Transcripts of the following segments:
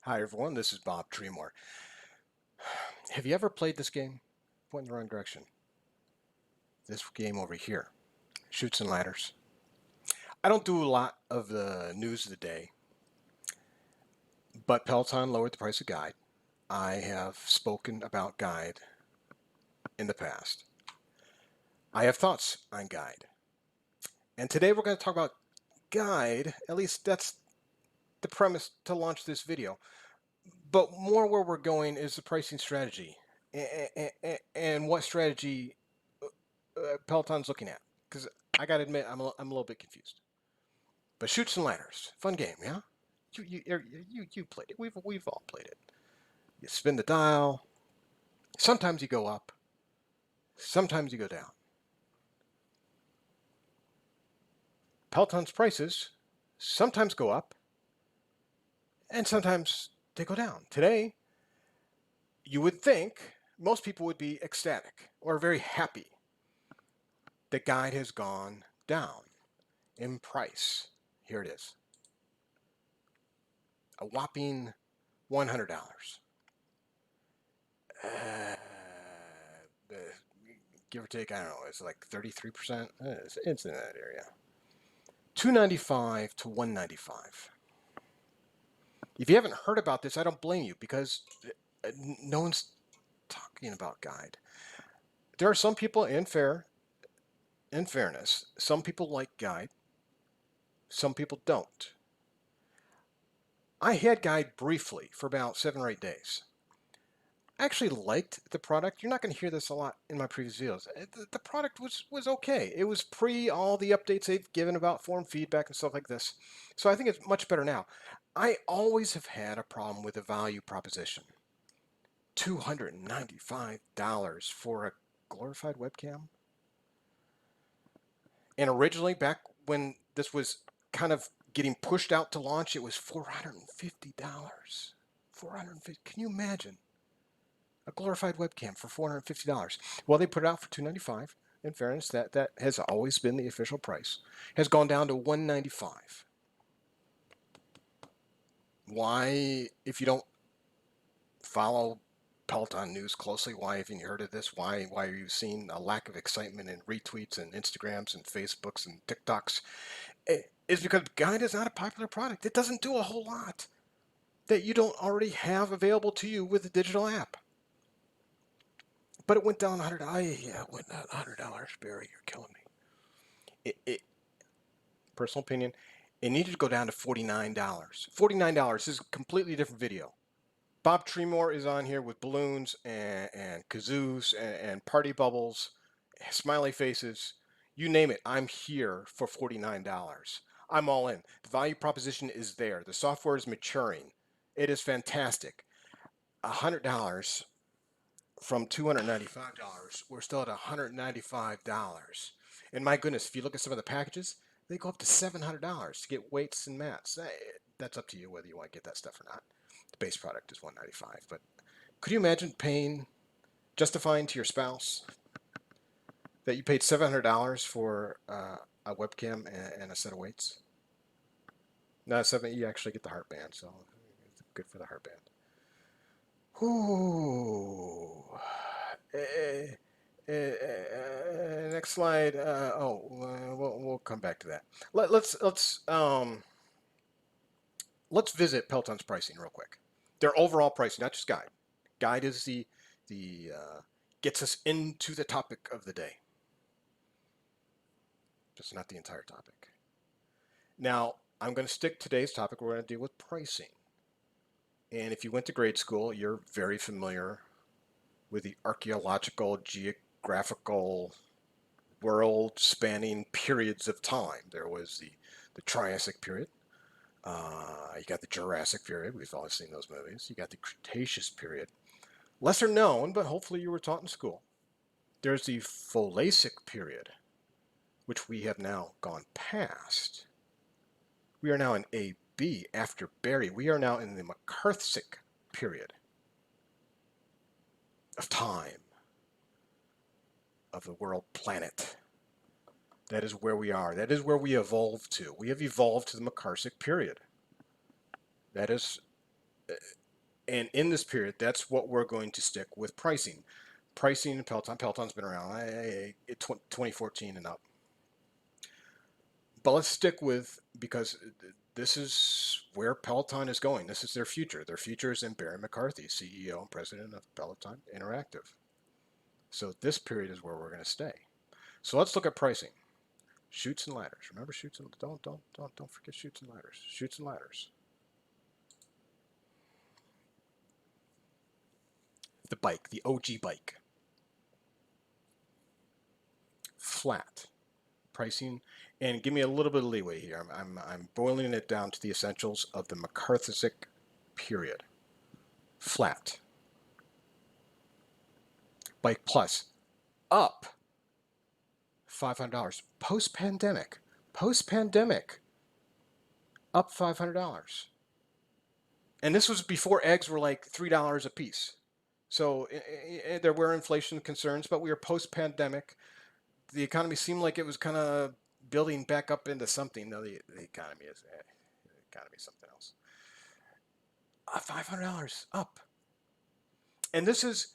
Hi everyone, this is Bob Treemore. Have you ever played this game? Point in the wrong direction. This game over here, Chutes and Ladders. I don't do a lot of the news of the day, but Peloton lowered the price of Guide. I have spoken about Guide in the past. I have thoughts on Guide. And today we're going to talk about Guide, at least that's the premise to launch this video. But more where we're going is the pricing strategy and what strategy Peloton's looking at. Because I got to admit, I'm a little bit confused. But Chutes and Ladders, fun game, yeah. You played it. We've all played it. You spin the dial. Sometimes you go up. Sometimes you go down. Peloton's prices sometimes go up, and sometimes they go down. Today, you would think most people would be ecstatic or very happy that Guide has gone down in price. Here it is. A whopping $100. Uh, give or take, I don't know, it's like 33%. It's in that area. 295 to 195. If you haven't heard about this, I don't blame you because no one's talking about Guide. There are some people, in fairness, some people like Guide, some people don't. I had Guide briefly for about 7 or 8 days. I actually liked the product. You're not going to hear this a lot in my previous videos. The product was okay. It was pre all the updates they've given about form feedback and stuff like this. So I think it's much better now. I always have had a problem with the value proposition. $295 for a glorified webcam? And originally, back when this was kind of getting pushed out to launch, it was $450. $450. Can you imagine? A glorified webcam for $450. Well, they put it out for $295. In fairness, that has always been the official price. Has gone down to $195. Why, if you don't follow Peloton news closely, why haven't you heard of this? Why are you seeing a lack of excitement in retweets and Instagrams and Facebooks and TikToks? It's because Guide is not a popular product. It doesn't do a whole lot that you don't already have available to you with the digital app. But it went down $100. Yeah, it went down $100, Barry. You're killing me. Personal opinion, it needed to go down to $49. $49 this is a completely different video. Bob Treemore is on here with balloons and kazoos and party bubbles, smiley faces, you name it. I'm here for $49. I'm all in. The value proposition is there. The software is maturing. It is fantastic. $100 from $295, we're still at $195. And my goodness, if you look at some of the packages, they go up to $700 to get weights and mats. That's up to you whether you want to get that stuff or not. The base product is $195, but could you imagine justifying to your spouse that you paid $700 for a webcam and a set of weights? No, you actually get the heart band, so it's good for the heart band. Ooh. Next slide. We'll come back to that. Let's visit Peloton's pricing real quick. Their overall pricing, not just Guide. Guide is the gets us into the topic of the day. Just not the entire topic. Now, I'm going to stick today's topic. We're going to deal with pricing. And if you went to grade school, you're very familiar with the archaeological, geographical, world-spanning periods of time. There was the Triassic period. You got the Jurassic period. We've all seen those movies. You got the Cretaceous period. Lesser known, but hopefully you were taught in school. There's the Folasic period, which we have now gone past. We are now in AB after Barry. We are now in the McCarthic period of time, of the world planet. That is where we are. That is where we evolved to. We have evolved to the McCarthic period. That is And in this period, that's what we're going to stick with pricing. Pricing in Peloton. Peloton's been around 2014 and up. But let's stick with, because this is where Peloton is going. This is their future. Their future is in Barry McCarthy, CEO and president of Peloton Interactive. So this period is where we're going to stay. So let's look at pricing. Chutes and ladders. Remember chutes and don't forget chutes and ladders. Chutes and ladders. The bike, the OG bike. Flat pricing, and give me a little bit of leeway here. I'm boiling it down to the essentials of the McCarthyistic period. Flat. Bike Plus up $500. Post-pandemic up $500. And this was before eggs were like $3 a piece. So there were inflation concerns, but we were post-pandemic. The economy seemed like it was kind of building back up into something. No, the economy is something else. $500 up. And this is,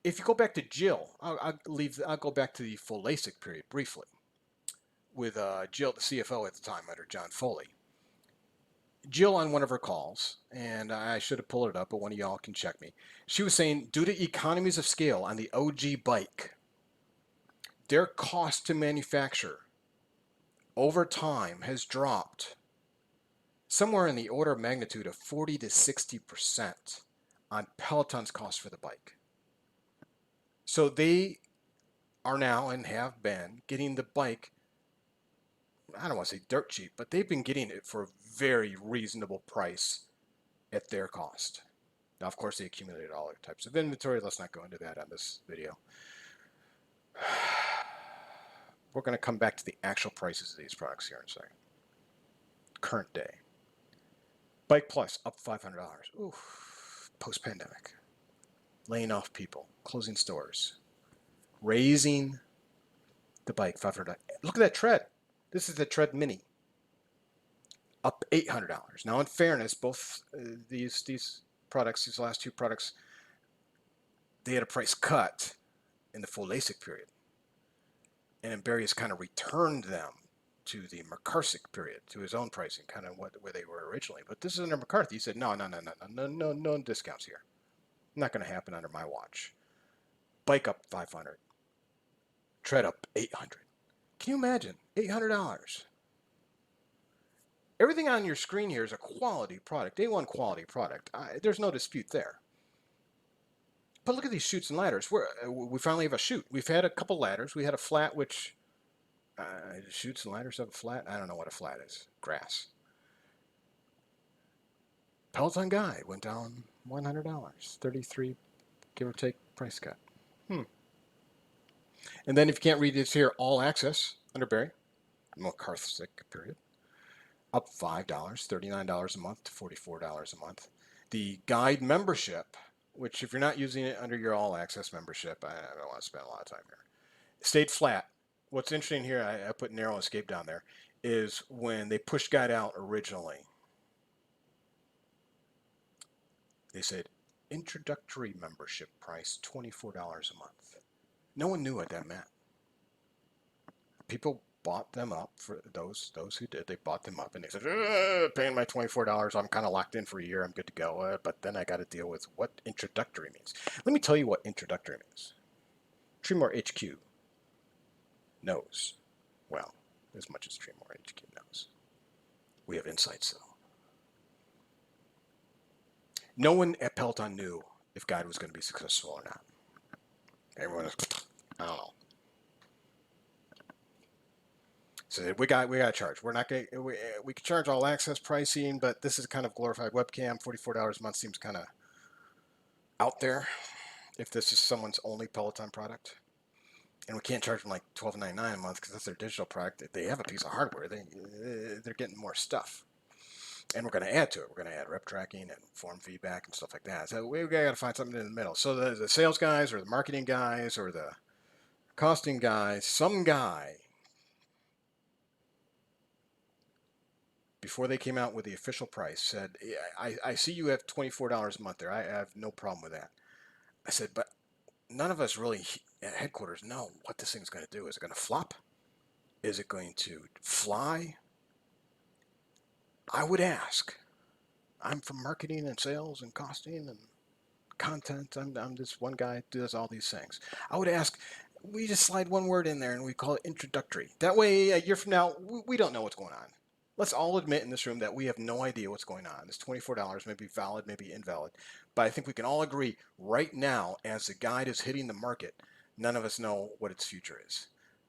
if you go back to Jill, I'll go back to the Folasic period briefly with Jill, the CFO at the time under John Foley. Jill, on one of her calls, and I should have pulled it up, but one of y'all can check me. She was saying, due to economies of scale on the OG bike, their cost to manufacture over time has dropped somewhere in the order of magnitude of 40 to 60% on Peloton's cost for the bike. So they are now, and have been, getting the bike, I don't want to say dirt cheap, but they've been getting it for a very reasonable price at their cost. Now, of course, they accumulated all types of inventory. Let's not go into that on this video. We're going to come back to the actual prices of these products here in a second. Current day. Bike Plus up $500. Oof. Post-pandemic. Laying off people. Closing stores. Raising the bike $500. Look at that tread. This is the Tread Mini. Up $800. Now, in fairness, both these products, these last two products, they had a price cut in the Folasic period. And Barry has kind of returned them to the McCarthyistic period, to his own pricing, kind of where they were originally. But this is under McCarthy. He said, no discounts here. Not going to happen under my watch. Bike up $500. Tread up $800. Can you imagine? $800. Everything on your screen here is a quality product, A1 quality product. There's no dispute there. But look at these chutes and ladders. We finally have a chute. We've had a couple ladders. We had a flat, which chutes and ladders have a flat. I don't know what a flat is. Grass. Peloton Guide went down $100. 33, give or take, price cut. And then if you can't read this here, all access under Barry, McCarthyistic period, up $5, $39 a month to $44 a month. The guide membership, which if you're not using it under your all access membership, I don't want to spend a lot of time here, stayed flat. What's interesting here, I put narrow escape down there, is when they pushed guide out originally, they said introductory membership price $24 a month. No one knew what that meant. People bought them up, for those who did. They bought them up and they said, paying my $24, I'm kind of locked in for a year, I'm good to go. But then I got to deal with what introductory means. Let me tell you what introductory means. Treemore HQ knows well, as much as Treemore HQ knows. We have insights, though. No one at Peloton knew if Guide was going to be successful or not. Everyone was, I don't know. So we got to charge. We're not going. We can charge all access pricing, but this is kind of glorified webcam. $44 a month seems kind of out there. If this is someone's only Peloton product, and we can't charge them like $12.99 a month because that's their digital product. They have a piece of hardware. They're getting more stuff, and we're going to add to it. We're going to add rep tracking and form feedback and stuff like that. So we got to find something in the middle. So the sales guys or the marketing guys or the costing guys, some guy before they came out with the official price, said, I see you have $24 a month there. I have no problem with that. I said, but none of us really at headquarters know what this thing's going to do. Is it going to flop? Is it going to fly? I would ask. I'm from marketing and sales and costing and content. I'm this one guy who does all these things. I would ask, we just slide one word in there and we call it introductory. That way, a year from now, we don't know what's going on. Let's all admit in this room that we have no idea what's going on. This $24 may be valid, maybe invalid. But I think we can all agree right now, as the guide is hitting the market, none of us know what its future is.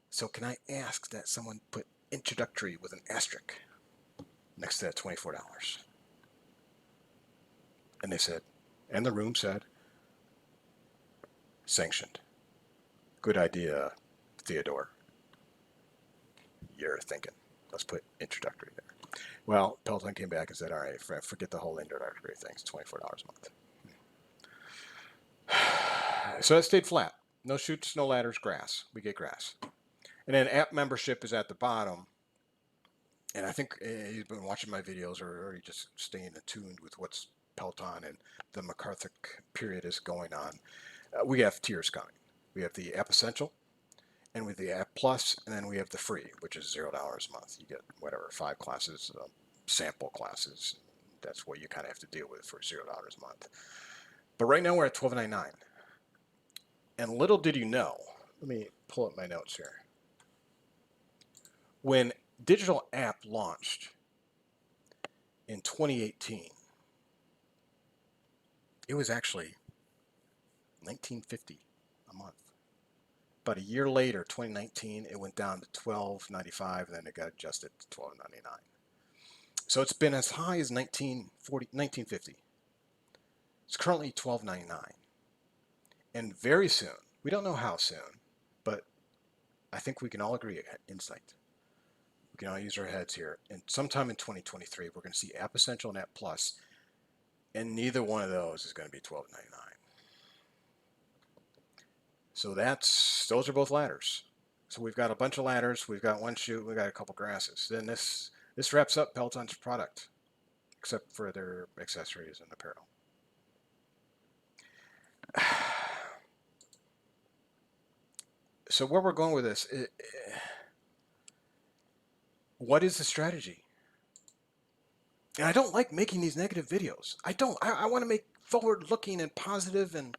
So can I ask that someone put introductory with an asterisk next to that $24? And they said, and the room said, sanctioned. Good idea, Theodore. You're thinking. Let's put introductory there. Well, Peloton came back and said, all right, forget the whole introductory thing. It's $24 a month. So that stayed flat. No chutes, no ladders, grass. We get grass. And then app membership is at the bottom. And I think he's been watching my videos or just staying attuned with what's Peloton and the McCarthy period is going on. We have tiers coming. We have the App Essential, and with the App Plus, and then we have the free, which is $0 a month. You get whatever, 5 classes, sample classes. That's what you kind of have to deal with for $0 a month. But right now we're at $12.99. And little did you know, let me pull up my notes here. When digital app launched in 2018, it was actually $19.50 a month. But a year later, 2019, it went down to $12.95, and then it got adjusted to $12.99. So it's been as high as $19.50. It's currently $12.99. And very soon, we don't know how soon, but I think we can all agree at Insight. We can all use our heads here. And sometime in 2023, we're going to see App Essential and App Plus, and neither one of those is going to be $12.99. So those are both ladders. So we've got a bunch of ladders, we've got one chute, we've got a couple grasses. Then this wraps up Peloton's product, except for their accessories and apparel. So where we're going with this, what is the strategy? And I don't like making these negative videos. I want to make forward-looking and positive and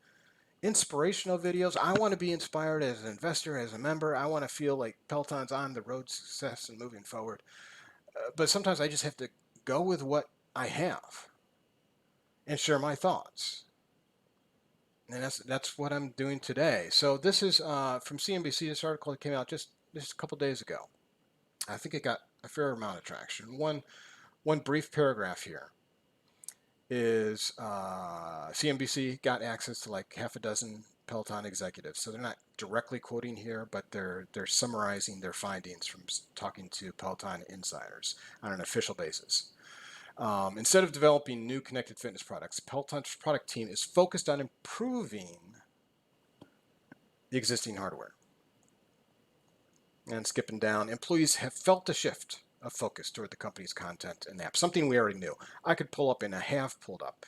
inspirational videos. I want to be inspired as an investor, as a member. I want to feel like Peloton's on the road to success and moving forward. But sometimes I just have to go with what I have and share my thoughts. And that's what I'm doing today. So this is from CNBC. This article that came out just a couple days ago. I think it got a fair amount of traction. One brief paragraph here is CNBC got access to like half a dozen Peloton executives. So they're not directly quoting here, but they're summarizing their findings from talking to Peloton insiders on an official basis. Instead of developing new connected fitness products, Peloton's product team is focused on improving the existing hardware. And skipping down, employees have felt a shift of focus toward the company's content and apps, something we already knew. I could pull up, and I have pulled up,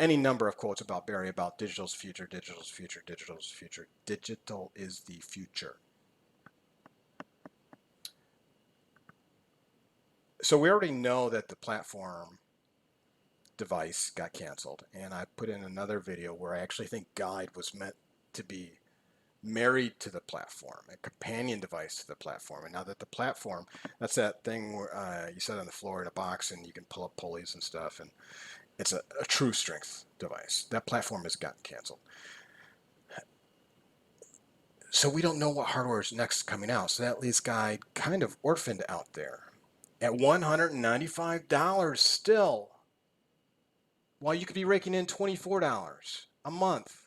any number of quotes about Barry about digital's future, digital's future, digital's future. Digital is the future. So we already know that the platform device got canceled, and I put in another video where I actually think Guide was meant to be married to the platform, a companion device to the platform. And now that the platform, that's that thing where you sit on the floor in a box and you can pull up pulleys and stuff, and it's a true strength device. That platform has gotten canceled. So we don't know what hardware is next coming out. So that leaves Guide kind of orphaned out there at $195 still, while you could be raking in $24 a month.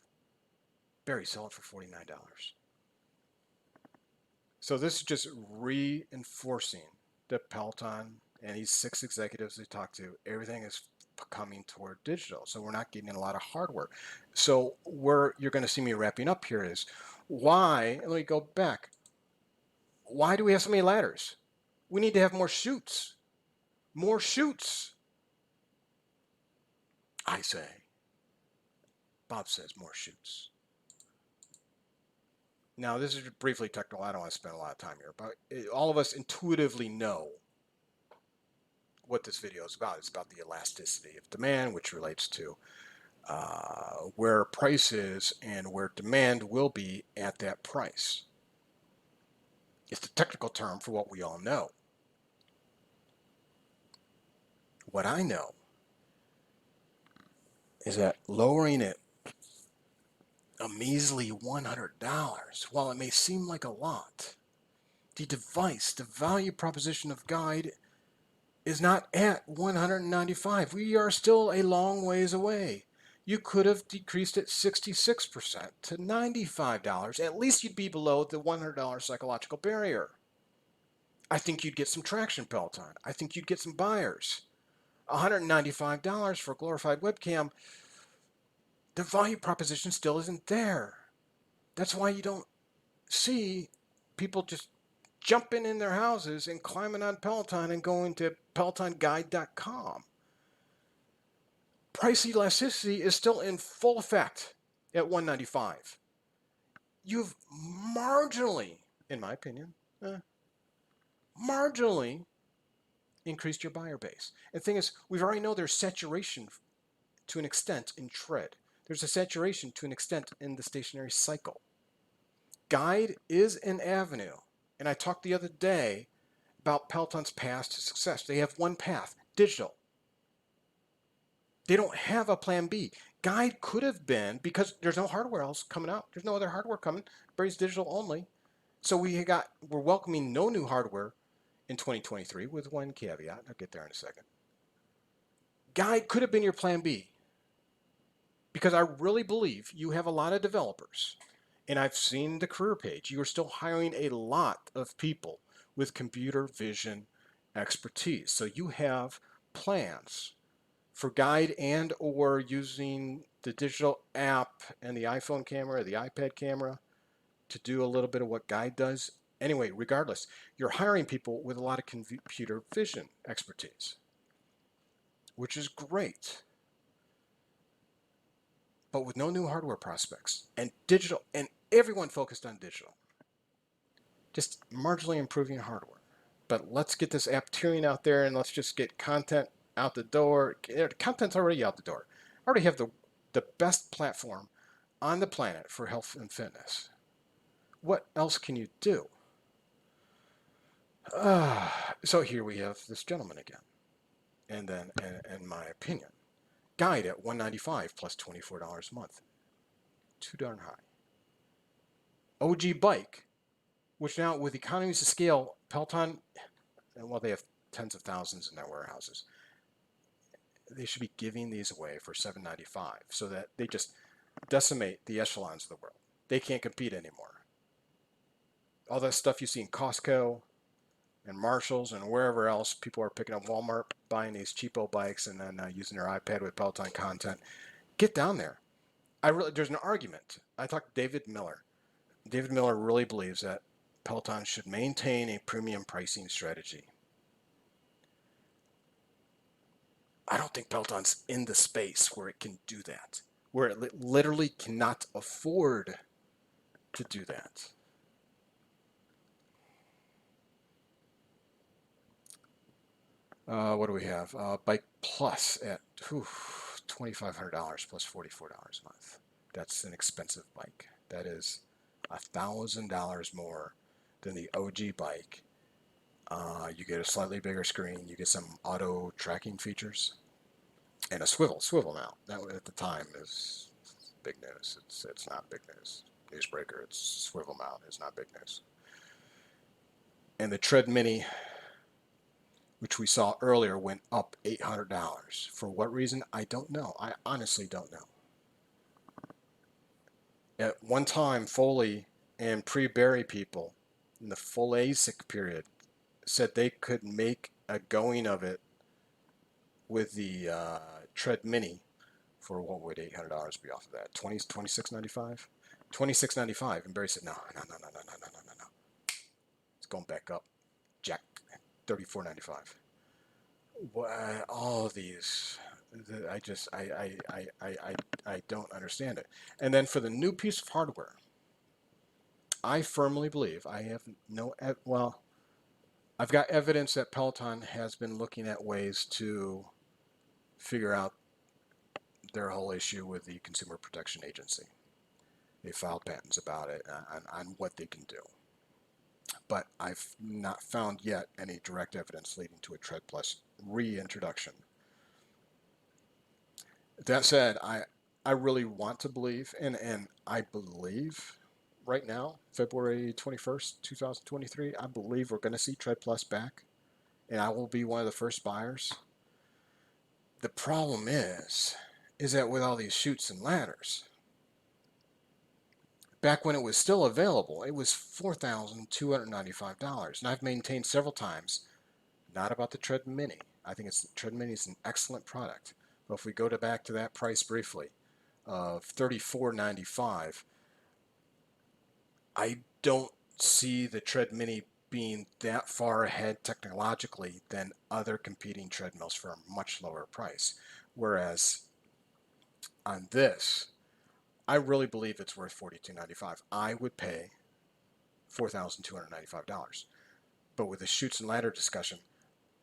Barry, sell it for $49. So this is just reinforcing that Peloton and these 6 executives they talked to, everything is coming toward digital. So we're not getting a lot of hardware. So where you're going to see me wrapping up here is why, and let me go back. Why do we have so many ladders? We need to have more chutes. More chutes, I say. Bob says more chutes. Now, this is briefly technical. I don't want to spend a lot of time here, but all of us intuitively know what this video is about. It's about the elasticity of demand, which relates to where price is and where demand will be at that price. It's the technical term for what we all know. What I know is that lowering it a measly $100, while it may seem like a lot, the value proposition of Guide is not at $195. We are still a long ways away. You could have decreased it 66% to $95. At least you'd be below the $100 psychological barrier. I think you'd get some traction, Peloton. I think you'd get some buyers. $195 for a glorified webcam, the value proposition still isn't there. That's why you don't see people just jumping in their houses and climbing on Peloton and going to pelotonguide.com. Price elasticity is still in full effect at $195. You've marginally, in my opinion, marginally increased your buyer base. And the thing is, we already know there's saturation to an extent in tread. There's a saturation to an extent in the stationary cycle. Guide is an avenue. And I talked the other day about Peloton's path to success. They have one path, digital. They don't have a plan B. Guide could have been, because there's no hardware else coming out. There's no other hardware coming. Barry's digital only. So we're welcoming no new hardware in 2023 with one caveat. I'll get there in a second. Guide could have been your plan B, because I really believe you have a lot of developers, and I've seen the career page. You are still hiring a lot of people with computer vision expertise. So you have plans for Guide and or using the digital app and the iPhone camera, the iPad camera to do a little bit of what Guide does. Anyway, regardless, you're hiring people with a lot of computer vision expertise, which is great. But with no new hardware prospects and digital, and everyone focused on digital, just marginally improving hardware. But let's get this app tearing out there, and let's just get content out the door. Content's already out the door. I already have the best platform on the planet for health and fitness. What else can you do? So here we have this gentleman again. And then, in my opinion, Guide at $195 plus $24 a month. Too darn high. OG Bike, which now with economies of scale, Peloton, and while they have tens of thousands in their warehouses, they should be giving these away for $795 so that they just decimate the echelons of the world. They can't compete anymore. All that stuff you see in Costco and Marshalls and wherever else, people are picking up Walmart, buying these cheapo bikes and then using their iPad with Peloton content. Get down there. There's an argument. I talked to David Miller. David Miller really believes that Peloton should maintain a premium pricing strategy. I don't think Peloton's in the space where it can do that, where it literally cannot afford to do that. What do we have? Bike Plus at $2,500 plus $44 a month. That's an expensive bike. That is $1,000 more than the OG bike. You get a slightly bigger screen. You get some auto tracking features and a swivel mount. That at the time is big news. It's not big news. Newsbreaker. It's swivel mount. It's not big news. And the Tread Mini, which we saw earlier, went up $800. For what reason? I don't know. I honestly don't know. At one time, Foley and pre-Barry people in the full ASIC period said they could make a going of it with the Tread Mini for what would $800 be off of that? $26.95? $26.95. And Barry said, no. It's going back up. Jack, $34.95. all of these, I just, I don't understand it. And then for the new piece of hardware, I firmly believe I have no, well, I've got evidence that Peloton has been looking at ways to figure out their whole issue with the Consumer Protection Agency. They filed patents about it on what they can do. But I've not found yet any direct evidence leading to a Tread Plus reintroduction. That said, I really want to believe, and I believe right now, February 21st, 2023, I believe we're going to see Tread Plus back, and I will be one of the first buyers. The problem is that with all these chutes and ladders, back when it was still available, it was $4,295. And I've maintained several times, not about the Tread Mini. I think the Tread Mini is an excellent product. But if we go back to that price briefly of $34.95, I don't see the Tread Mini being that far ahead technologically than other competing treadmills for a much lower price. Whereas on this, I really believe it's worth $42.95. I would pay $4,295. But with the chutes and ladder discussion,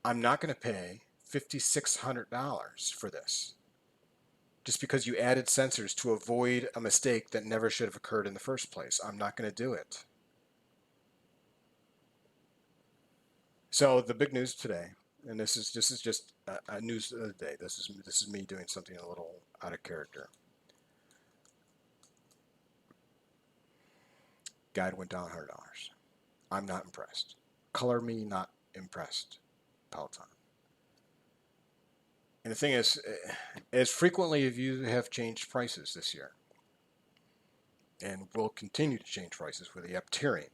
I'm not going to pay $5,600 for this just because you added sensors to avoid a mistake that never should have occurred in the first place. I'm not going to do it. So the big news today, and this is just a news of the day. This is me doing something a little out of character. Guide went down $100. I'm not impressed. Color me not impressed, Peloton. And the thing is, as frequently as you have changed prices this year, and will continue to change prices with the up tiering,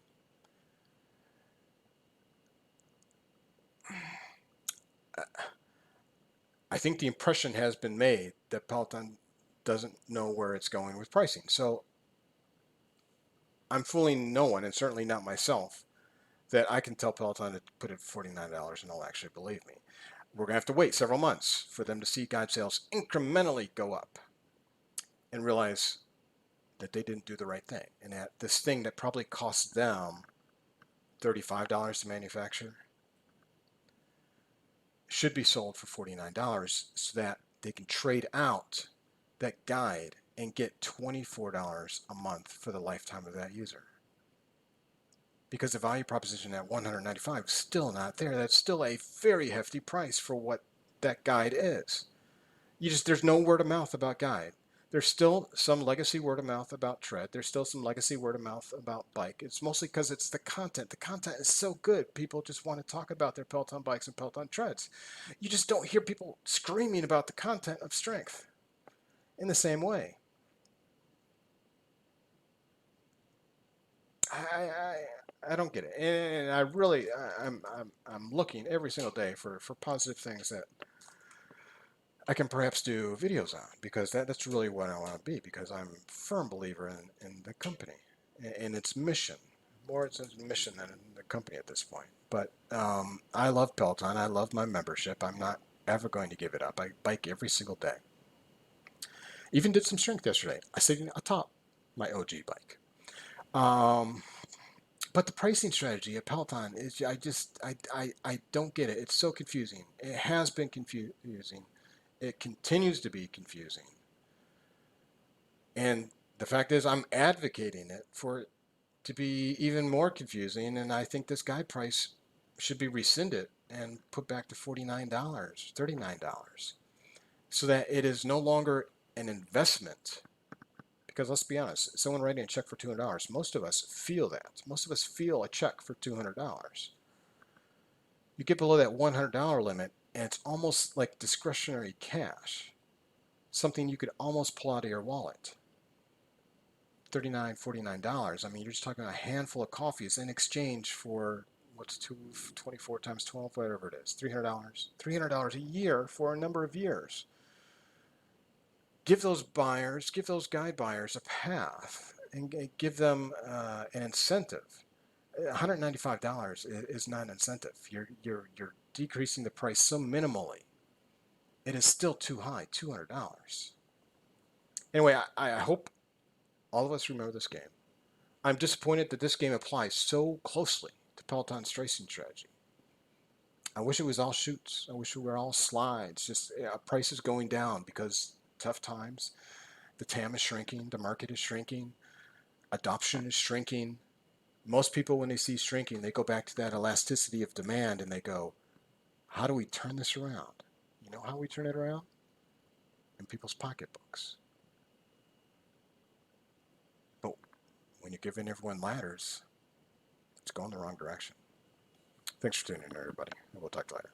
I think the impression has been made that Peloton doesn't know where it's going with pricing. So I'm fooling no one, and certainly not myself, that I can tell Peloton to put it at $49 and they'll actually believe me. We're going to have to wait several months for them to see guide sales incrementally go up and realize that they didn't do the right thing, and that this thing that probably cost them $35 to manufacture should be sold for $49 so that they can trade out that guide and get $24 a month for the lifetime of that user. Because the value proposition at $195 is still not there. That's still a very hefty price for what that guide is. There's no word of mouth about guide. There's still some legacy word of mouth about tread. There's still some legacy word of mouth about bike. It's mostly because it's the content. The content is so good. People just want to talk about their Peloton bikes and Peloton treads. You just don't hear people screaming about the content of strength in the same way. I don't get it, and I really I'm looking every single day for positive things that I can perhaps do videos on, because that's really what I want to be, because I'm a firm believer in the company and its mission, more its mission than the company at this point. But I love Peloton. I love my membership. I'm not ever going to give it up. I bike every single day. Even did some strength yesterday. I sitting atop my OG bike. But the pricing strategy at Peloton is, I don't get it. It's so confusing. It has been confusing. It continues to be confusing. And the fact is, I'm advocating it for it to be even more confusing. And I think this guide price should be rescinded and put back to $49, $39, so that it is no longer an investment. Because let's be honest, someone writing a check for $200, most of us feel that. Most of us feel a check for $200. You get below that $100 limit, and it's almost like discretionary cash, something you could almost pull out of your wallet. $39, $49. I mean, you're just talking a handful of coffees in exchange for what's 24 times 12, whatever it is, $300. $300 a year for a number of years. Give those guide buyers a path and give them an incentive. $195 is not an incentive. You're decreasing the price so minimally, it is still too high, $200. Anyway, I hope all of us remember this game. I'm disappointed that this game applies so closely to Peloton's racing strategy. I wish it was all chutes. I wish it were all slides. Just prices going down because tough times. The TAM is shrinking. The market is shrinking. Adoption is shrinking. Most people, when they see shrinking, they go back to that elasticity of demand and they go, how do we turn this around? You know how we turn it around? In people's pocketbooks. But when you're giving everyone ladders, it's going the wrong direction. Thanks for tuning in, everybody. We'll talk later.